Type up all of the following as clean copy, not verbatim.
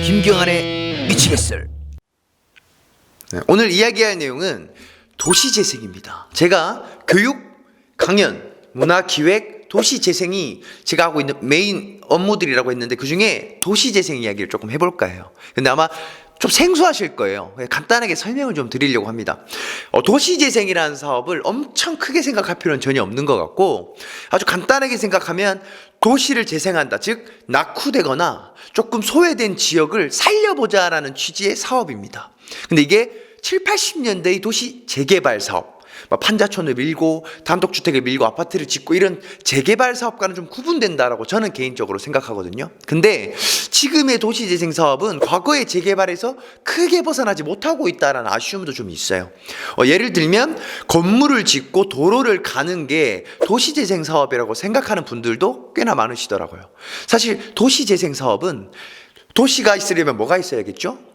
김경환의 미치겠을. 오늘 이야기할 내용은 도시재생입니다. 제가 교육, 강연, 문화기획, 도시재생이 제가 하고 있는 메인 업무들이라고 했는데 그 중에 도시재생 이야기를 조금 해볼까 해요. 근데 아마 좀 생소하실 거예요. 간단하게 설명을 좀 드리려고 합니다. 도시재생이라는 사업을 엄청 크게 생각할 필요는 전혀 없는 것 같고, 아주 간단하게 생각하면 도시를 재생한다, 즉 낙후되거나 조금 소외된 지역을 살려보자라는 취지의 사업입니다. 근데 이게 7, 80년대의 도시 재개발 사업, 판자촌을 밀고 단독주택을 밀고 아파트를 짓고 이런 재개발 사업과는 좀 구분된다라고 저는 개인적으로 생각하거든요. 근데 지금의 도시재생 사업은 과거의 재개발에서 크게 벗어나지 못하고 있다라는 아쉬움도 좀 있어요. 예를 들면 건물을 짓고 도로를 가는 게 도시재생 사업이라고 생각하는 분들도 꽤나 많으시더라고요. 사실 도시재생 사업은 도시가 있으려면 뭐가 있어야겠죠?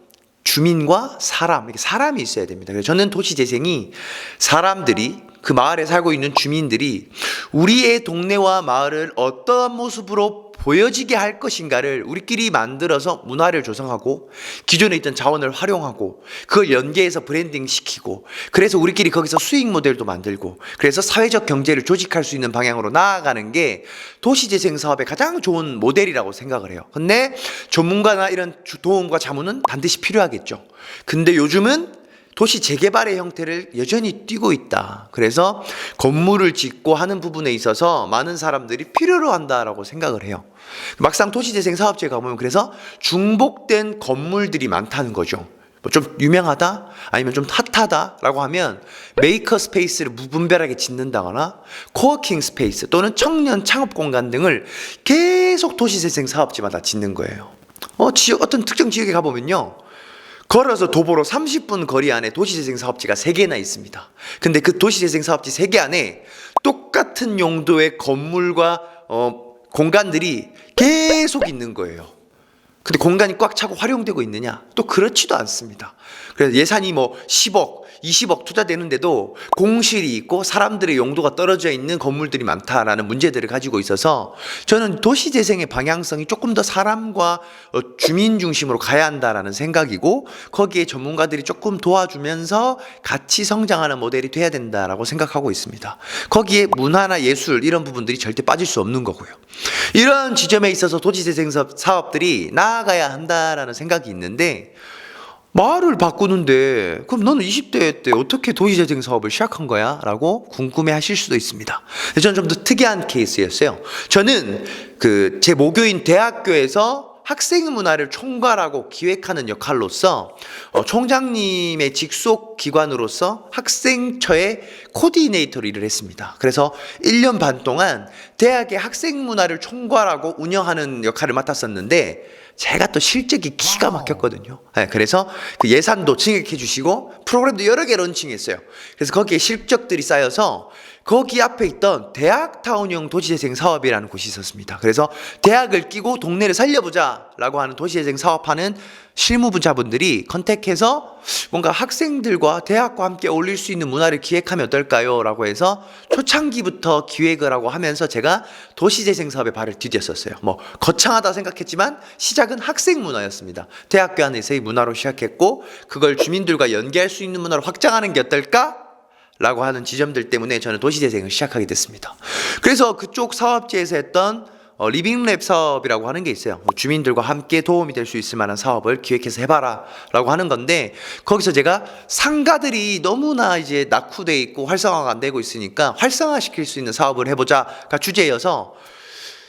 주민과 사람, 이렇게 사람이 있어야 됩니다. 그래서 저는 도시재생이 사람들이, 그 마을에 살고 있는 주민들이 우리의 동네와 마을을 어떠한 모습으로 보여지게 할 것인가를 우리끼리 만들어서 문화를 조성하고 기존에 있던 자원을 활용하고 그걸 연계해서 브랜딩 시키고, 그래서 우리끼리 거기서 수익 모델도 만들고, 그래서 사회적 경제를 조직할 수 있는 방향으로 나아가는 게 도시재생 사업의 가장 좋은 모델이라고 생각을 해요. 근데 전문가나 이런 도움과 자문은 반드시 필요하겠죠. 근데 요즘은 도시 재개발의 형태를 여전히 띠고 있다. 그래서 건물을 짓고 하는 부분에 있어서 많은 사람들이 필요로 한다라고 생각을 해요. 막상 도시재생 사업지에 가보면 그래서 중복된 건물들이 많다는 거죠. 좀 유명하다? 아니면 좀 핫하다라고 하면 메이커 스페이스를 무분별하게 짓는다거나 코워킹 스페이스 또는 청년 창업 공간 등을 계속 도시재생 사업지마다 짓는 거예요. 어떤 특정 지역에 가보면요, 걸어서 도보로 30분 거리 안에 도시재생 사업지가 3개나 있습니다. 근데 그 도시재생 사업지 3개 안에 똑같은 용도의 건물과 공간들이 계속 있는 거예요. 근데 공간이 꽉 차고 활용되고 있느냐? 또 그렇지도 않습니다. 그래서 예산이 10억, 20억 투자되는데도 공실이 있고 사람들의 용도가 떨어져 있는 건물들이 많다라는 문제들을 가지고 있어서 저는 도시재생의 방향성이 조금 더 사람과 주민 중심으로 가야 한다라는 생각이고, 거기에 전문가들이 조금 도와주면서 같이 성장하는 모델이 돼야 된다라고 생각하고 있습니다. 거기에 문화나 예술 이런 부분들이 절대 빠질 수 없는 거고요. 이런 지점에 있어서 도시재생 사업들이 나아가야 한다라는 생각이 있는데, 말을 바꾸는데 그럼 너는 20대 때 어떻게 도시재생 사업을 시작한 거야? 라고 궁금해 하실 수도 있습니다. 저는 좀 더 특이한 케이스였어요. 저는 제 모교인 대학교에서 학생 문화를 총괄하고 기획하는 역할로서 총장님의 직속 기관으로서 학생처의 코디네이터로 일을 했습니다. 그래서 1년 반 동안 대학의 학생 문화를 총괄하고 운영하는 역할을 맡았었는데, 제가 또 실적이 기가 막혔거든요. 그래서 그 예산도 증액해 주시고 프로그램도 여러 개 런칭했어요. 그래서 거기에 실적들이 쌓여서 거기 앞에 있던 대학타운형 도시재생 사업이라는 곳이 있었습니다. 그래서 대학을 끼고 동네를 살려보자 라고 하는 도시재생 사업하는 실무부자분들이 컨택해서 뭔가 학생들과 대학과 함께 어울릴 수 있는 문화를 기획하면 어떨까요? 라고 해서 초창기부터 기획을 하고 하면서 제가 도시재생 사업에 발을 디뎠었어요. 거창하다 생각했지만 시작은 학생 문화였습니다. 대학교 안에서의 문화로 시작했고, 그걸 주민들과 연계할 수 있는 문화로 확장하는 게 어떨까? 라고 하는 지점들 때문에 저는 도시재생을 시작하게 됐습니다. 그래서 그쪽 사업지에서 했던 리빙랩 사업이라고 하는 게 있어요. 주민들과 함께 도움이 될 수 있을 만한 사업을 기획해서 해봐라 라고 하는 건데, 거기서 제가 상가들이 너무나 이제 낙후돼 있고 활성화가 안 되고 있으니까 활성화시킬 수 있는 사업을 해보자가 주제여서,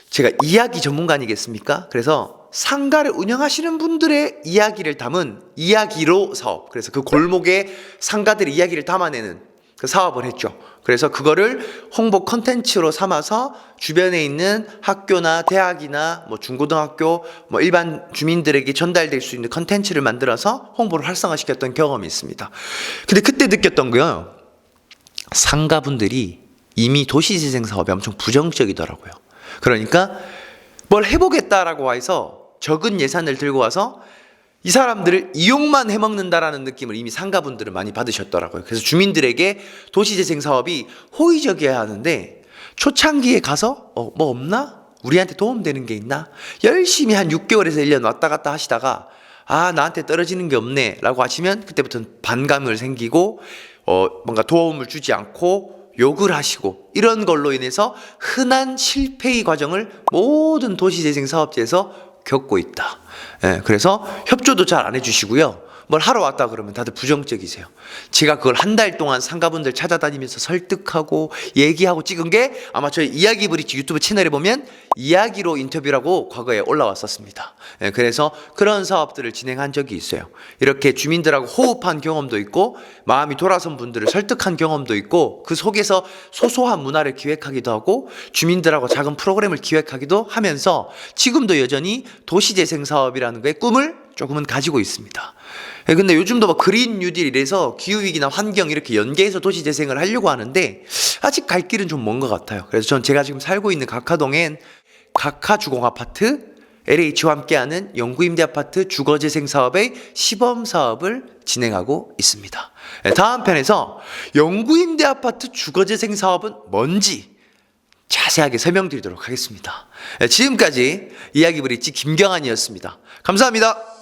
제가 이야기 전문가 아니겠습니까? 그래서 상가를 운영하시는 분들의 이야기를 담은 이야기로 사업, 그래서 그 골목에 상가들의 이야기를 담아내는 그 사업을 했죠. 그래서 그거를 홍보 컨텐츠로 삼아서 주변에 있는 학교나 대학이나 중고등학교 일반 주민들에게 전달될 수 있는 컨텐츠를 만들어서 홍보를 활성화시켰던 경험이 있습니다. 근데 그때 느꼈던 거요, 상가분들이 이미 도시재생 사업에 엄청 부정적이더라고요. 그러니까 뭘 해보겠다라고 해서 적은 예산을 들고 와서 이 사람들을 이용만 해먹는다라는 느낌을 이미 상가분들은 많이 받으셨더라고요. 그래서 주민들에게 도시재생 사업이 호의적이어야 하는데, 초창기에 가서 뭐 없나? 우리한테 도움되는 게 있나? 열심히 한 6개월에서 1년 왔다 갔다 하시다가 아, 나한테 떨어지는 게 없네 라고 하시면 그때부터는 반감을 생기고 뭔가 도움을 주지 않고 욕을 하시고, 이런 걸로 인해서 흔한 실패의 과정을 모든 도시재생 사업체에서 겪고 있다. 예, 그래서 협조도 잘 안 해주시고요. 뭘 하러 왔다 그러면 다들 부정적이세요. 제가 그걸 한 달 동안 상가분들 찾아다니면서 설득하고 얘기하고 찍은 게 아마 저희 이야기 브릿지 유튜브 채널에 보면 이야기로 인터뷰라고 과거에 올라왔었습니다. 예, 그래서 그런 사업들을 진행한 적이 있어요. 이렇게 주민들하고 호흡한 경험도 있고 마음이 돌아선 분들을 설득한 경험도 있고, 그 속에서 소소한 문화를 기획하기도 하고 주민들하고 작은 프로그램을 기획하기도 하면서 지금도 여전히 도시재생 사업이라는 거에 꿈을 조금은 가지고 있습니다. 근데 요즘도 막 그린 뉴딜 이래서 기후위기나 환경 이렇게 연계해서 도시재생을 하려고 하는데 아직 갈 길은 좀 먼 것 같아요. 그래서 전 제가 지금 살고 있는 각하동엔 각하주공아파트, LH와 함께하는 영구임대아파트 주거재생 사업의 시범사업을 진행하고 있습니다. 다음 편에서 영구임대아파트 주거재생 사업은 뭔지 자세하게 설명드리도록 하겠습니다. 지금까지 이야기 브릿지 김경환이었습니다. 감사합니다.